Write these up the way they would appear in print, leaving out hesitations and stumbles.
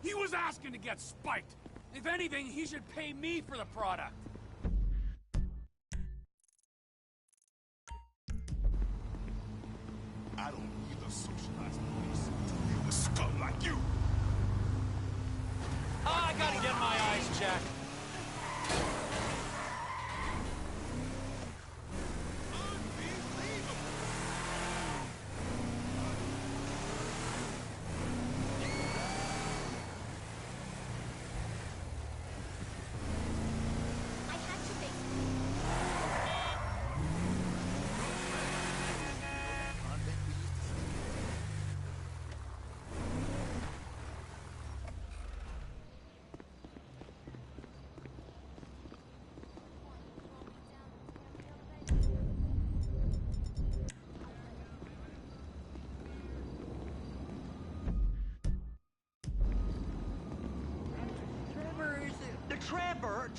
He was asking to get spiked. If anything, he should pay me for the product. I don't need a socialized police to deal with scum like you. I gotta get my eyes checked.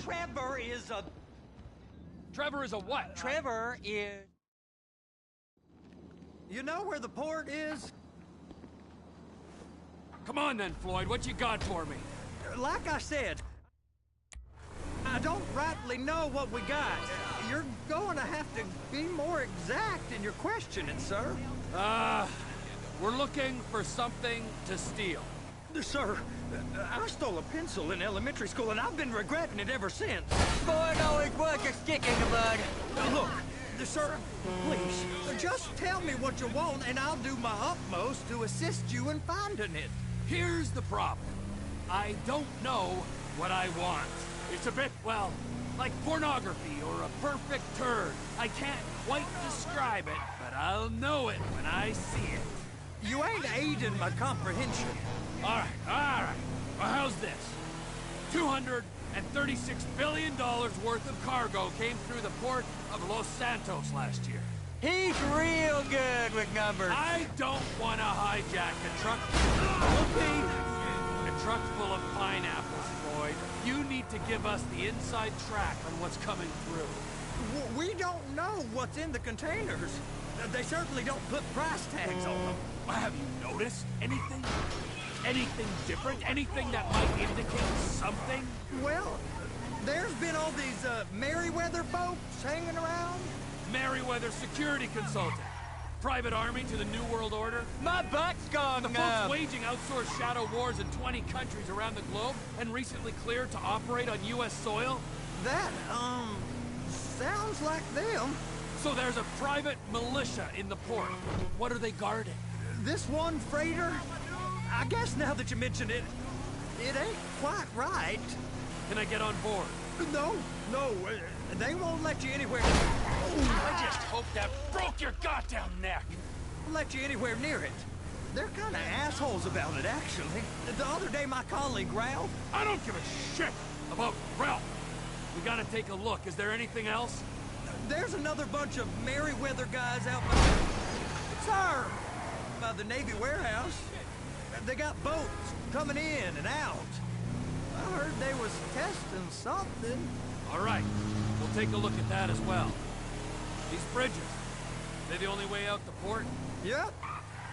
Trevor is a... Trevor is a what? Trevor is... You know where the port is? Come on then, Floyd. What you got for me? Like I said, I don't rightly know what we got. You're going to have to be more exact in your questioning, sir. We're looking for something to steal. Sir, I stole a pencil in elementary school, and I've been regretting it ever since. Boy, always worth a stick in the mud. Look, sir, please, just tell me what you want, and I'll do my utmost to assist you in finding it. Here's the problem. I don't know what I want. It's a bit, well, like pornography or a perfect turd. I can't quite describe it, but I'll know it when I see it. You ain't aiding my comprehension. All right. Well, how's this? $236 billion worth of cargo came through the port of Los Santos last year. He's real good with numbers. I don't want to hijack a truck. A truck full of pineapples, Floyd. You need to give us the inside track on what's coming through. We don't know what's in the containers. They certainly don't put price tags on them. Have you noticed anything? Anything different? Anything that might indicate something? Well, there's been all these Merryweather folks hanging around. Merryweather security consultant. Private army to the New World Order. My butt's gone The folks waging outsourced shadow wars in 20 countries around the globe and recently cleared to operate on U.S. soil. That, sounds like them. So there's a private militia in the port. What are they guarding? This one freighter? I guess now that you mention it, it ain't quite right. Can I get on board? No, they won't let you anywhere. I just hope that broke your goddamn neck. Let you anywhere near it. They're kind of assholes about it, actually. The other day, my colleague, Ralph... I don't give a shit about Ralph. We gotta take a look. Is there anything else? There's another bunch of Merryweather guys out by the Navy warehouse. They got boats coming in and out. I heard they was testing something. All right, we'll take a look at that as well. These bridges, they the only way out the port? Yep.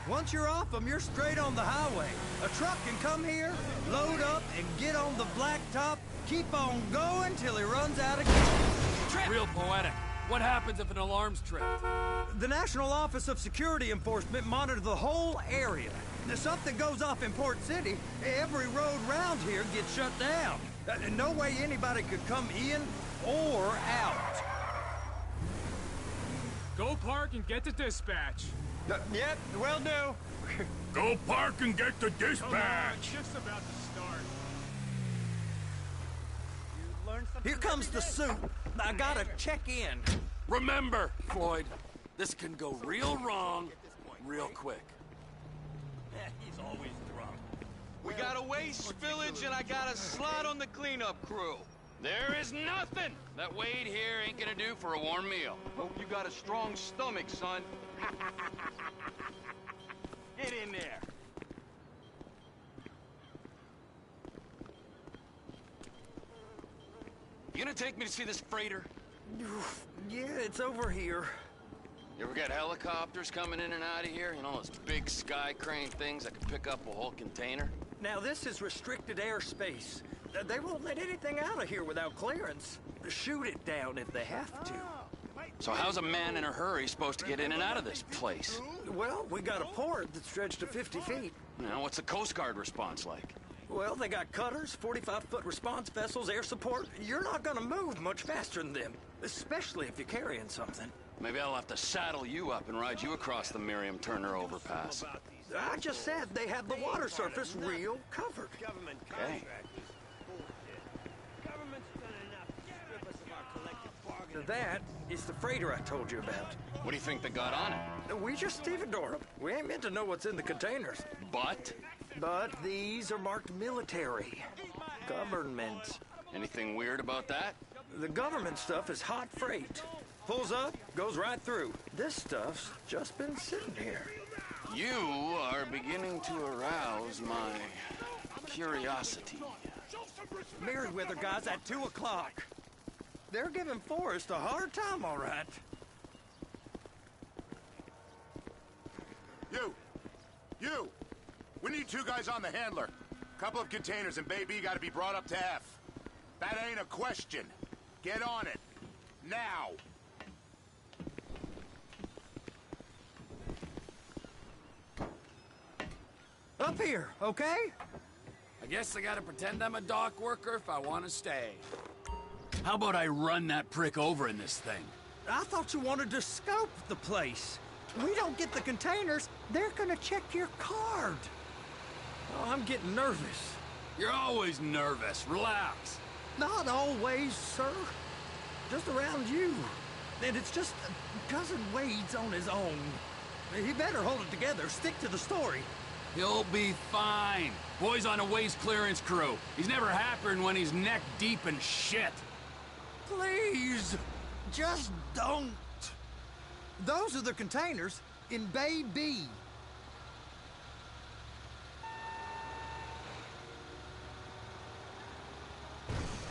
Once you're off them, you're straight on the highway. A truck can come here, load up, and get on the blacktop, keep on going till he runs out of gas. Real poetic. What happens if an alarm's tripped? The National Office of Security Enforcement monitors the whole area. If something goes off in Port City, every road round here gets shut down. No way anybody could come in or out. Go park and get to dispatch. Yep, will do. Go park and get the dispatch. Just about to start. Here comes the suit. I gotta check in. Remember, Floyd, this can go real wrong real quick. He's always drunk. We got a waste spillage and I got a slot on the cleanup crew. There is nothing that Wade here ain't gonna do for a warm meal. Hope you got a strong stomach, son. Get in there. You gonna take me to see this freighter? Yeah, it's over here. You ever got helicopters coming in and out of here? You know, those big sky crane things that can pick up a whole container? Now, this is restricted airspace. They won't let anything out of here without clearance. Shoot it down if they have to. So how's a man in a hurry supposed to get in and out of this place? Well, we got a port that's stretched to 50 feet. Now, what's the Coast Guard response like? Well, they got cutters, 45-foot response vessels, air support. You're not gonna move much faster than them, especially if you're carrying something. Maybe I'll have to saddle you up and ride you across the Miriam Turner overpass. I just said they have the water surface real covered. Okay. That is the freighter I told you about. What do you think they got on it? We just stevedore them. We ain't meant to know what's in the containers. But? But these are marked military. Government. Anything weird about that? The government stuff is hot freight. Pulls up, goes right through. This stuff's just been sitting here. You are beginning to arouse my curiosity. Merryweather guys at 2 o'clock. They're giving Forrest a hard time, all right. You! We need 2 guys on the handler. Couple of containers and Baby gotta be brought up to F. That ain't a question. Get on it. Now! Up here, okay? I guess I gotta pretend I'm a dock worker if I want to stay. How about I run that prick over in this thing? I thought you wanted to scope the place. We don't get the containers, they're gonna check your card. Oh, I'm getting nervous. You're always nervous. Relax. Not always, sir. Just around you. And it's just Cousin Wade's on his own. He better hold it together, stick to the story. He'll be fine. Boy's on a waste clearance crew. He's never happier than when he's neck deep in shit. Please, just don't. Those are the containers in Bay B.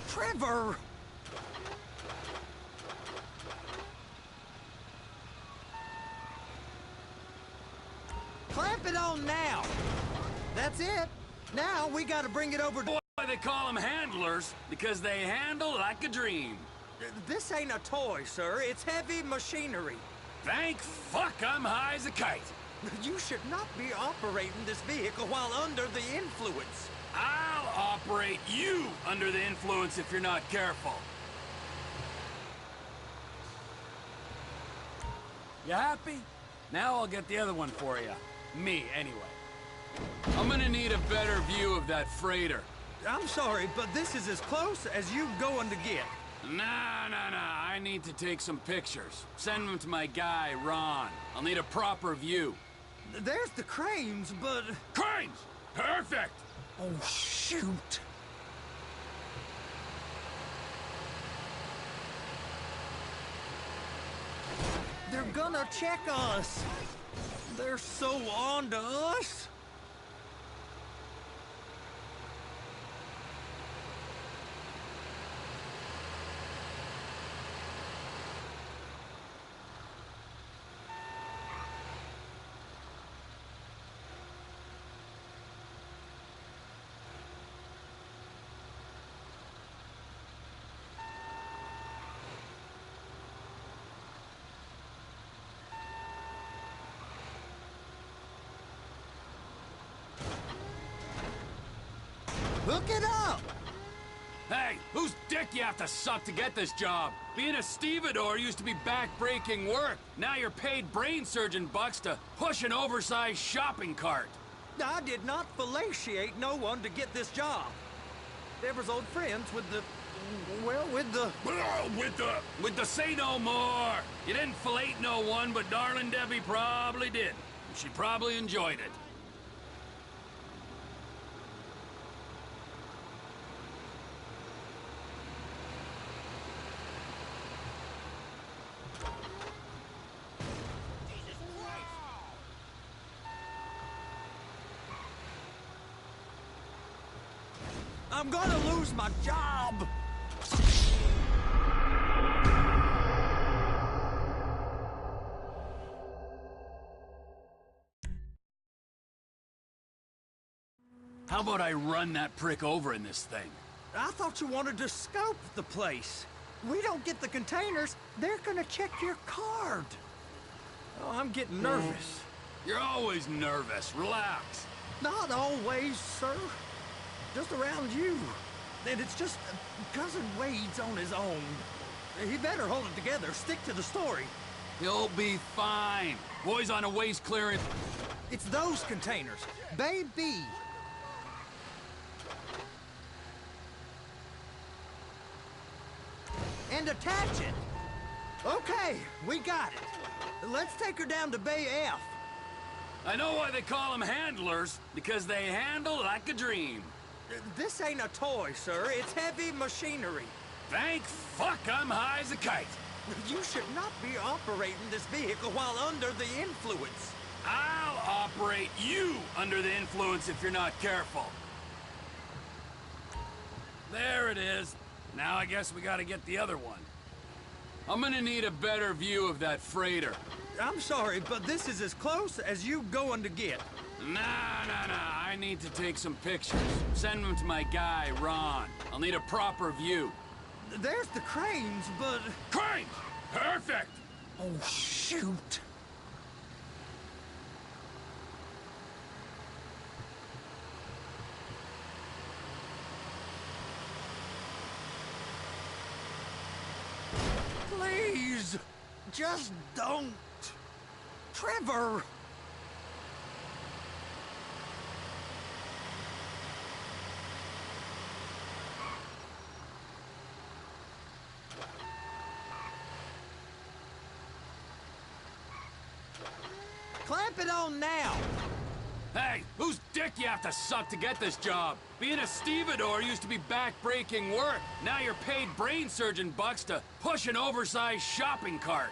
Trevor! Clamp it on now. That's it. Now we gotta bring it over to... Boy, they call them handlers because they handle like a dream. This ain't a toy, sir. It's heavy machinery. Thank fuck I'm high as a kite. You should not be operating this vehicle while under the influence. I'll operate you under the influence if you're not careful. You happy? Now I'll get the other one for you. Me, anyway. I'm gonna need a better view of that freighter. I'm sorry, but this is as close as you going to get. Nah. I need to take some pictures. Send them to my guy, Ron. I'll need a proper view. There's the cranes, but... Cranes! Perfect! Oh, shoot! They're gonna check us! They're so on to us! Hook it up! Hey, whose dick you have to suck to get this job? Being a stevedore used to be back-breaking work. Now you're paid brain surgeon bucks to push an oversized shopping cart. I did not fellatiate no one to get this job. Deborah's old friends with the... well, with the... With the say no more. You didn't fillet no one, but darling Debbie probably did. She probably enjoyed it. I'm gonna lose my job! How about I run that prick over in this thing? I thought you wanted to scope the place. We don't get the containers, they're gonna check your card. Oh, I'm getting nervous. You're always nervous. Relax. Not always, sir. Just around you. And it's just Cousin Wade's on his own. He better hold it together. Stick to the story. He'll be fine. Boys on a waste clearance. It's those containers. Bay B. And attach it. Okay, we got it. Let's take her down to Bay F. I know why they call them handlers, because they handle like a dream. This ain't a toy, sir. It's heavy machinery. Thank fuck I'm high as a kite. You should not be operating this vehicle while under the influence. I'll operate you under the influence if you're not careful. There it is. Now I guess we gotta get the other one. I'm gonna need a better view of that freighter. I'm sorry, but this is as close as you going to get. Nah. I need to take some pictures. Send them to my guy, Ron. I'll need a proper view. There's the cranes, but... Cranes! Perfect! Oh, shoot. Please, just don't. Trevor! Clamp it on now! Hey, whose dick you have to suck to get this job? Being a stevedore used to be back-breaking work. Now you're paid brain surgeon bucks to push an oversized shopping cart.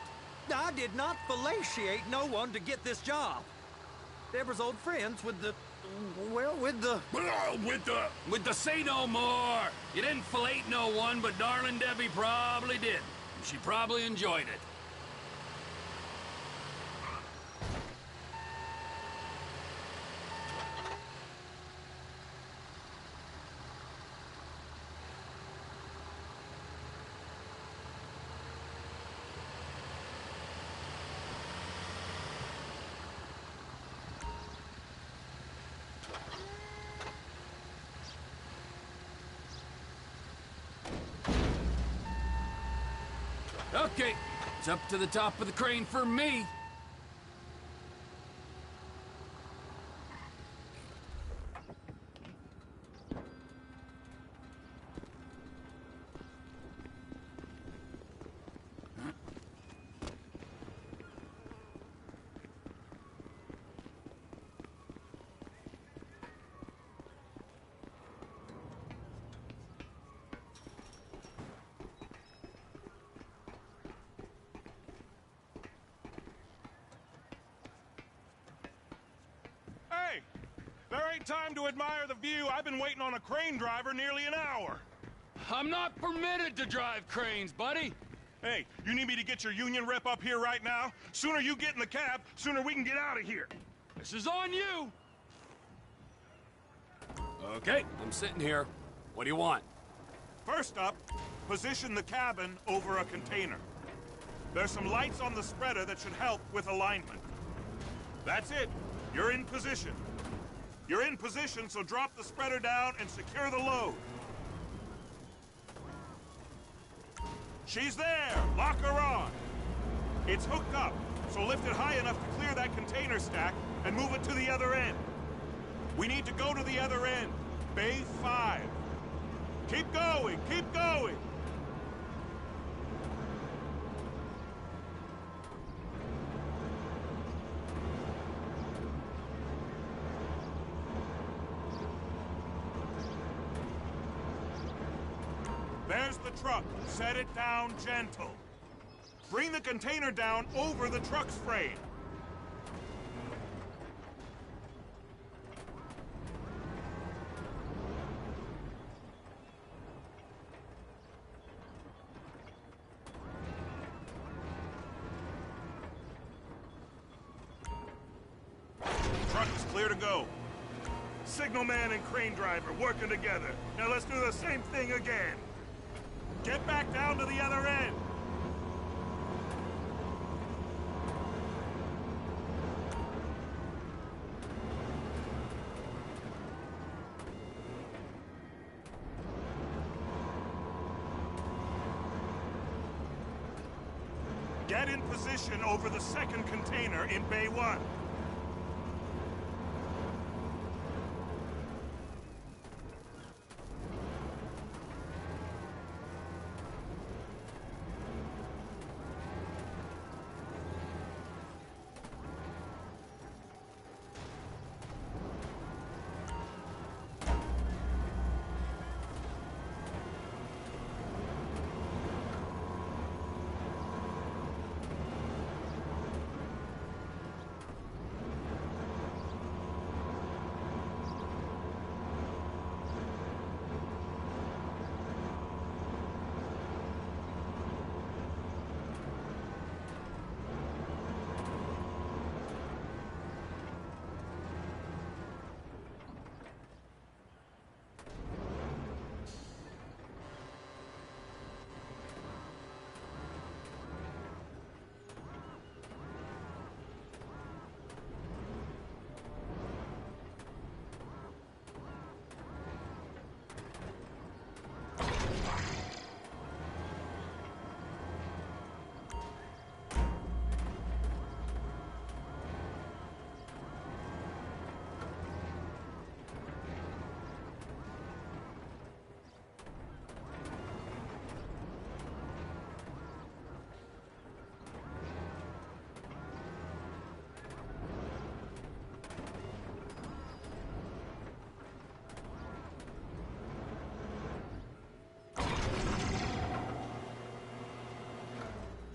I did not fellatiate no one to get this job. Deborah's old friends with the... well, with the... With the say no more. You didn't fillet no one, but darling Debbie probably did. She probably enjoyed it. Okay, it's up to the top of the crane for me. Hey! There ain't time to admire the view. I've been waiting on a crane driver nearly an hour. I'm not permitted to drive cranes, buddy. Hey, you need me to get your union rep up here right now? Sooner you get in the cab, sooner we can get out of here. This is on you. Okay, I'm sitting here. What do you want? First up, position the cabin over a container. There's some lights on the spreader that should help with alignment. That's it. You're in position. You're in position, so drop the spreader down and secure the load. She's there! Lock her on! It's hooked up, so lift it high enough to clear that container stack and move it to the other end. We need to go to the other end. Bay 5. Keep going! Keep going! There's the truck. Set it down gentle. Bring the container down over the truck's frame. Truck is clear to go. signalman and crane driver working together. Now let's do the same thing again. Get back down to the other end. Get in position over the second container in Bay 1.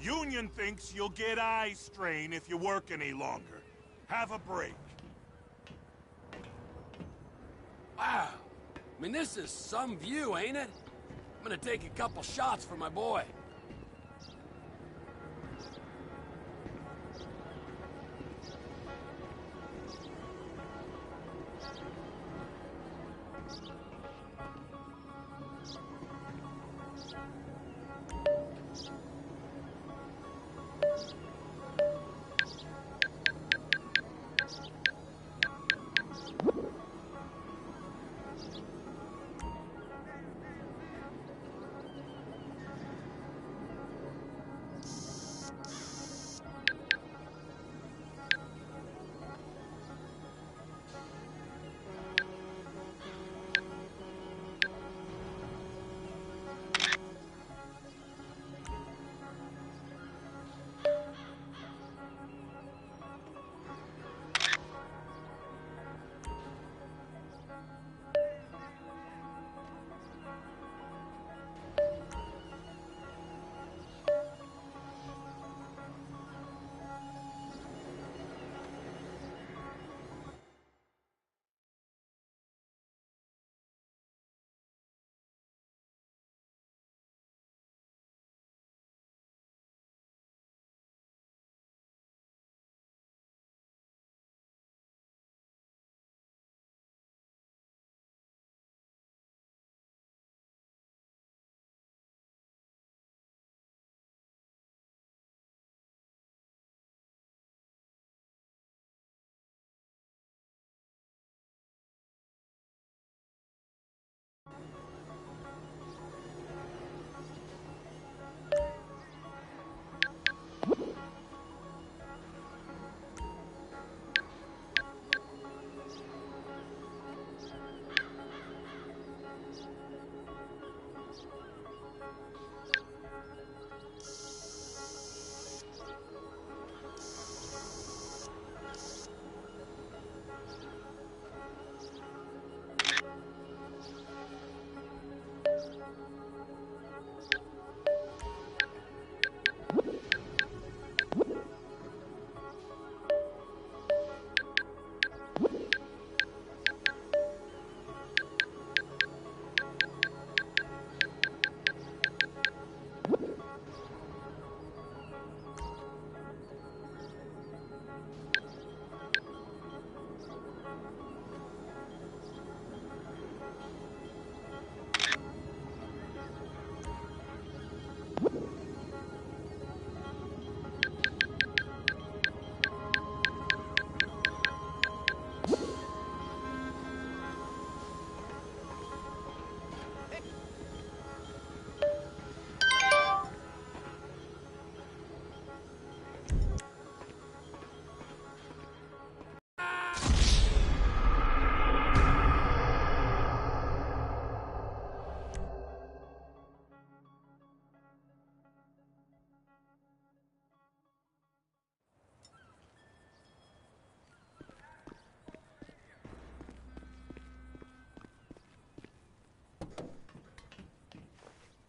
Union thinks you'll get eye strain if you work any longer. Have a break. Wow. I mean, this is some view, ain't it? I'm gonna take a couple shots for my boy.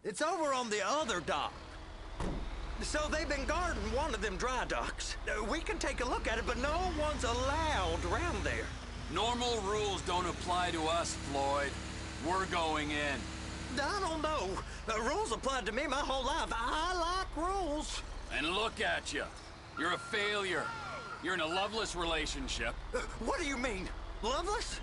It's over on the other dock. So they've been guarding one of them dry docks. We can take a look at it, but no one's allowed around there. Normal rules don't apply to us, Floyd. We're going in. I don't know. The rules applied to me my whole life. I like rules. And look at you. You're a failure. You're in a loveless relationship. What do you mean? Loveless?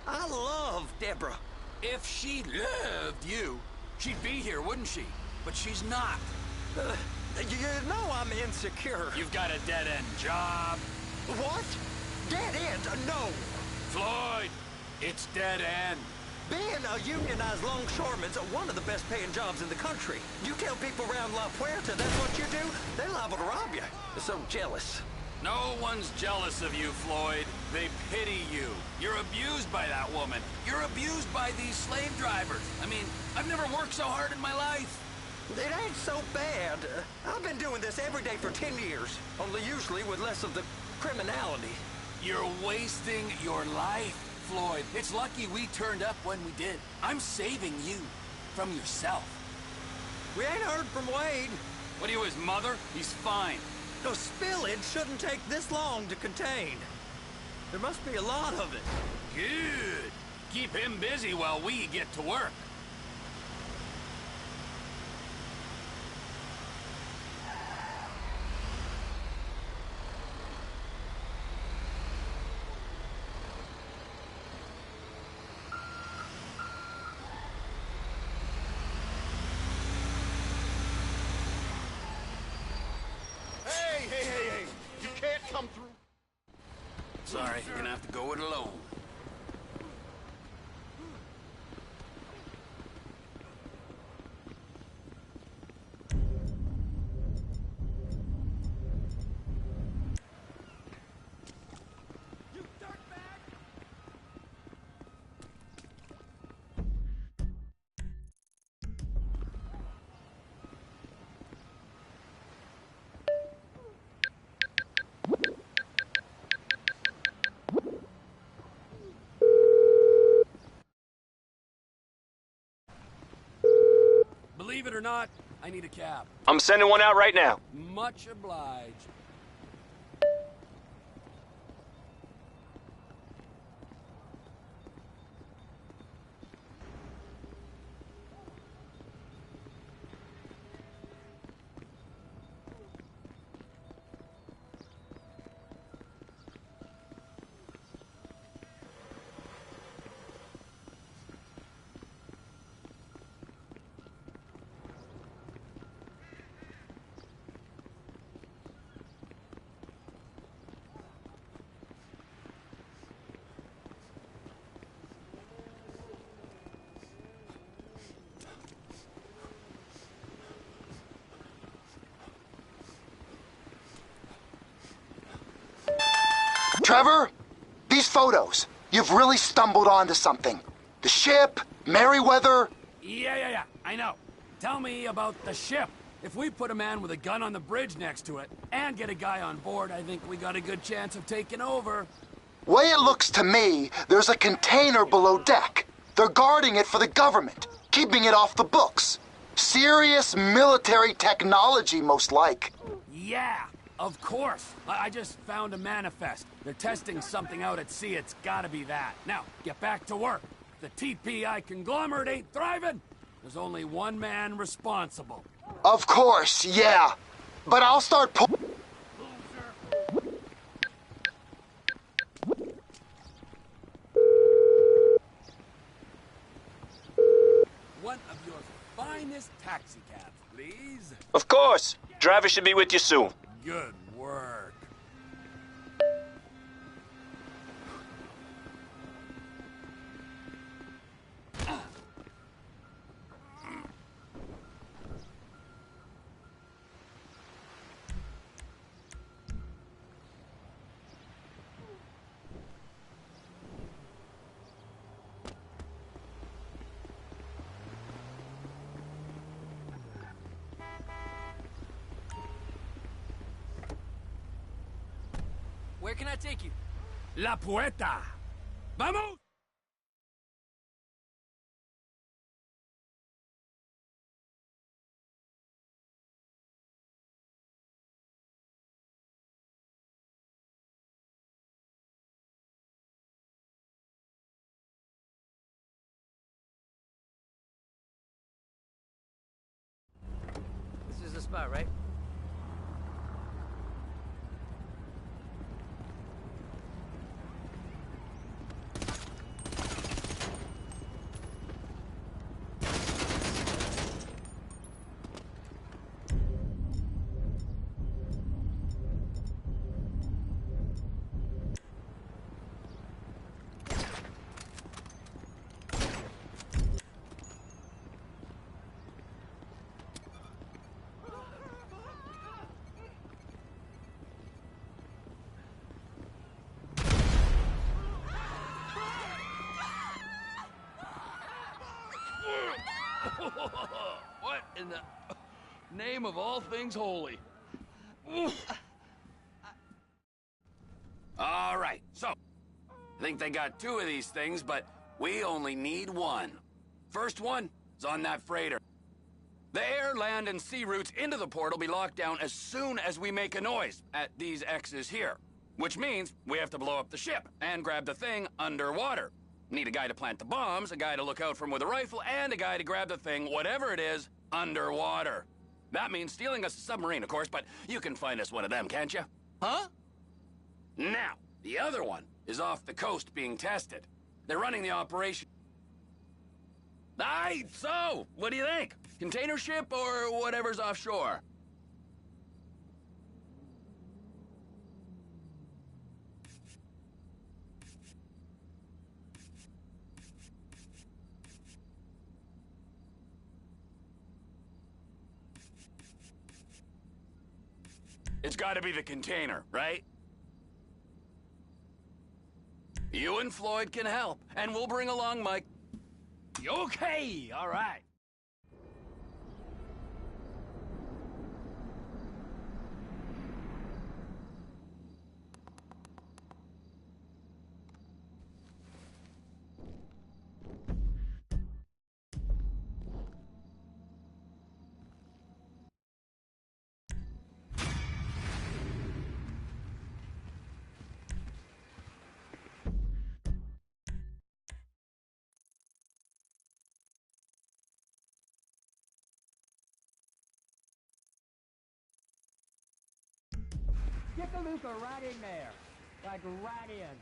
I love Deborah. If she loved you, she'd be here, wouldn't she? But she's not. You know I'm insecure. You've got a dead-end job. What? Dead end? No. Floyd, it's dead end. Being a unionized longshoreman's one of the best paying jobs in the country. You tell people around La Puerta that's what you do, they're liable to rob you. They're so jealous. No one's jealous of you, Floyd. They pity you. You're abused by that woman. You're abused by these slave drivers. I mean, I've never worked so hard in my life. It ain't so bad. I've been doing this every day for 10 years, only usually with less of the criminality. You're wasting your life, Floyd. It's lucky we turned up when we did. I'm saving you from yourself. We ain't heard from Wade. What are you, his mother? He's fine. The spillage shouldn't take this long to contain. There must be a lot of it. Good. Keep him busy while we get to work. Hey! You can't come through. Sorry, you're gonna have to go it alone. Believe it or not, I need a cab. I'm sending one out right now. Much obliged. Trevor, these photos, you've really stumbled onto something. The ship, Merryweather. Yeah, I know. Tell me about the ship. If we put a man with a gun on the bridge next to it and get a guy on board, I think we got a good chance of taking over. Way it looks to me, there's a container below deck. They're guarding it for the government, keeping it off the books. Serious military technology, most like. Yeah, of course. I just found a manifest. They're testing something out at sea. It's gotta be that. Now, get back to work. The TPI conglomerate ain't thriving. There's only one man responsible. Of course, yeah. But I'll start One of your finest taxi cabs, please. Of course. Driver should be with you soon. Good work. Where can I take you? La Puerta. Vamos! spot, right? What in the name of all things holy? All right, so I think they got 2 of these things, but we only need 1. First one is on that freighter. The air, land, and sea routes into the port will be locked down as soon as we make a noise at these X's here, which means we have to blow up the ship and grab the thing underwater. Need a guy to plant the bombs, a guy to look out for 'em with a rifle, and a guy to grab the thing, whatever it is, underwater. That means stealing us a submarine, of course, but you can find us one of them, can't you? Huh? Now, the other one is off the coast being tested. They're running the operation. Aye, so, what do you think? Container ship or whatever's offshore? It's gotta be the container, right? You and Floyd can help, and we'll bring along Mike. Okay, all right. Get the Luca right in there. Like right in.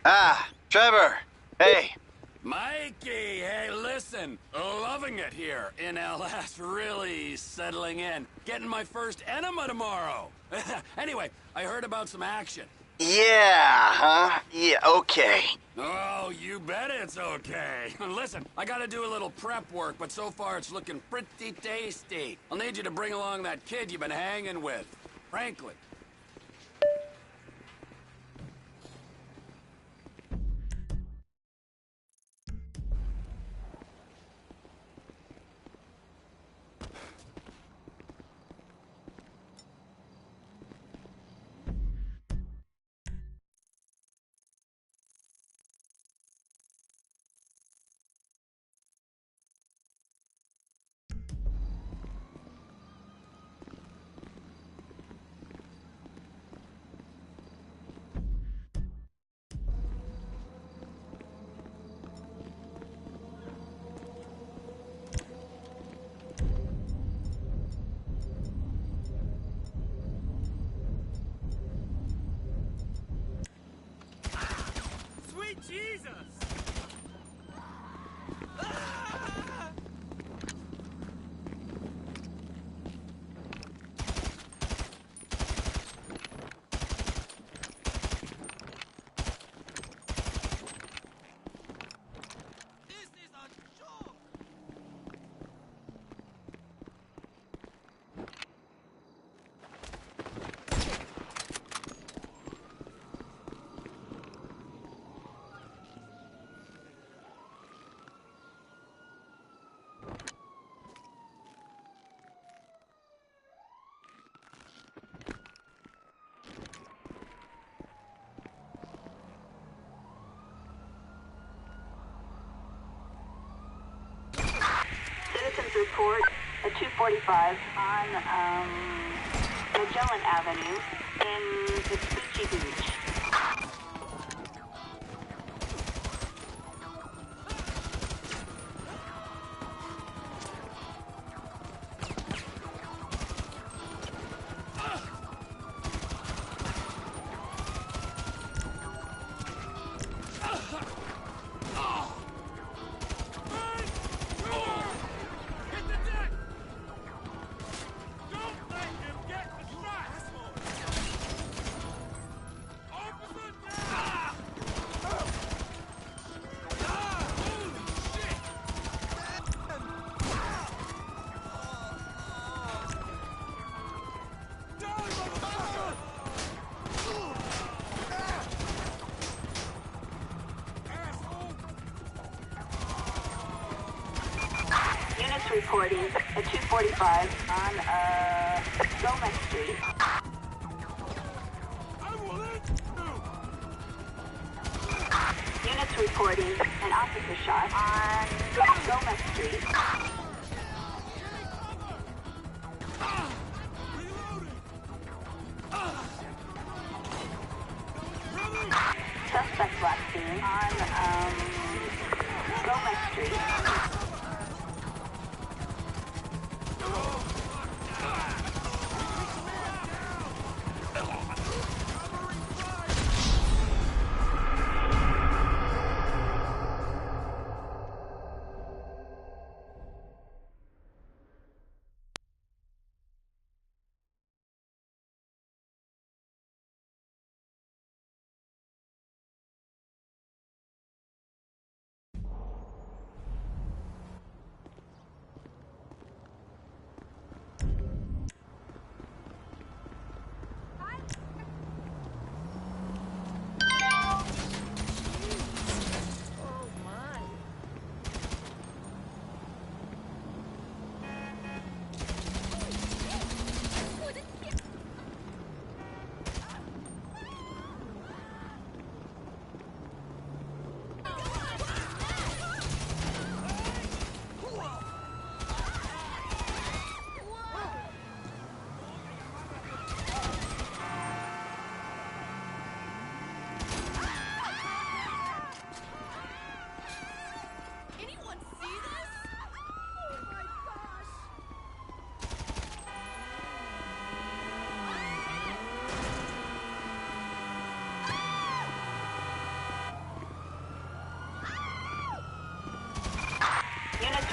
Ah, Trevor. Hey. Mikey, hey, listen. Loving it here in LS. Really settling in. Getting my first enema tomorrow. Anyway, I heard about some action. Yeah, huh? Yeah, okay. Oh, you bet it's okay. Listen, I gotta do a little prep work, but so far it's looking pretty tasty. I'll need you to bring along that kid you've been hanging with, Franklin. Jesus! Citizens report at 2:45 on Magellan Avenue in Vespucci Beach. reporting at 245 on, Gomez Street. Units reporting an officer shot on Gomez Street. Suspect last seen on Gomez Street.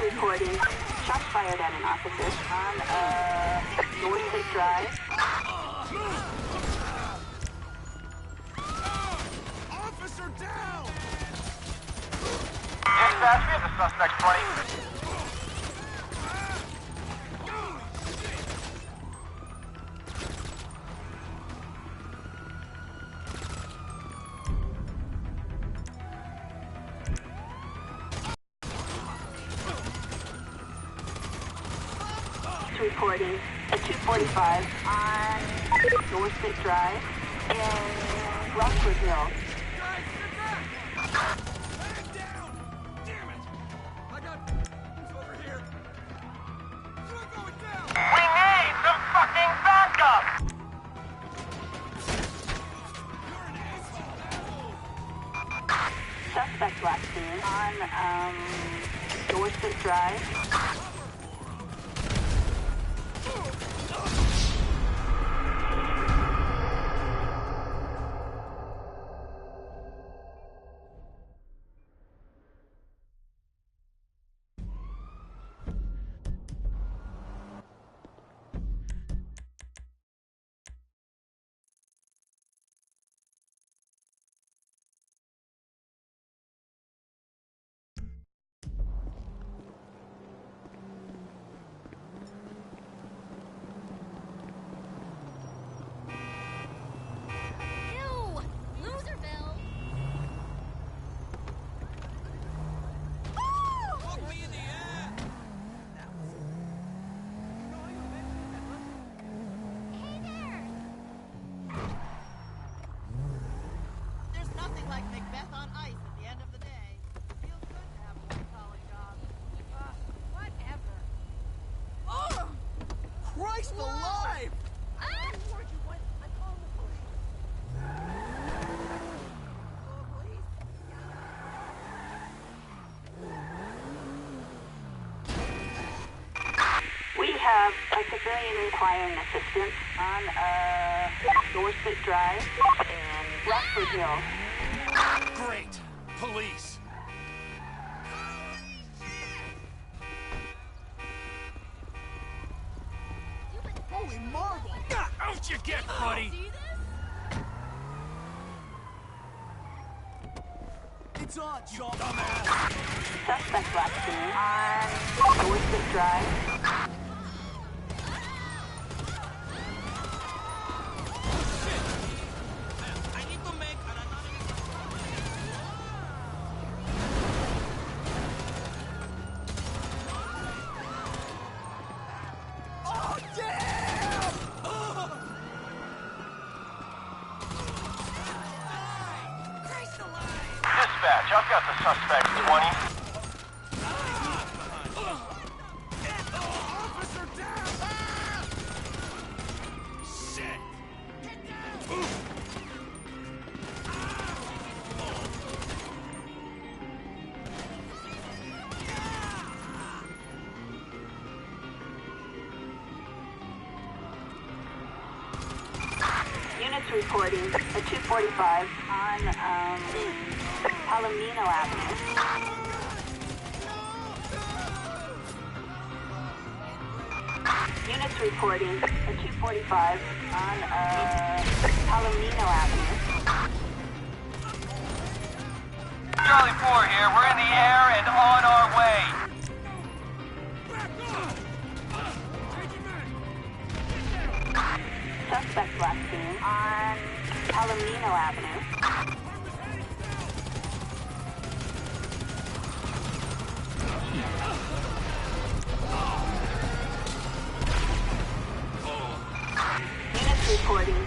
Reporting shots fired at an officer on Dorset Drive. Officer down! Dispatch, we have the suspect 20. Reporting at 245 on Dorset Drive in Rockford Hill. We need some fucking backup! Suspect last seen on Dorset Drive. Christ alive! We have a civilian requiring assistance on Dorset Drive in Rockford Hill. Great! Police! Holy marble! Out you get, buddy! It's on, Chop! Suspect last seen on Dorset Drive. dispatch. I've got the suspect, 20. Officer down! Shit! Units reporting a 245 on, Palomino Avenue. Units reporting a 245 on, Palomino Avenue. Charlie 4 here. We're in the air and on our way. Suspect last seen on Palomino Avenue. Units reporting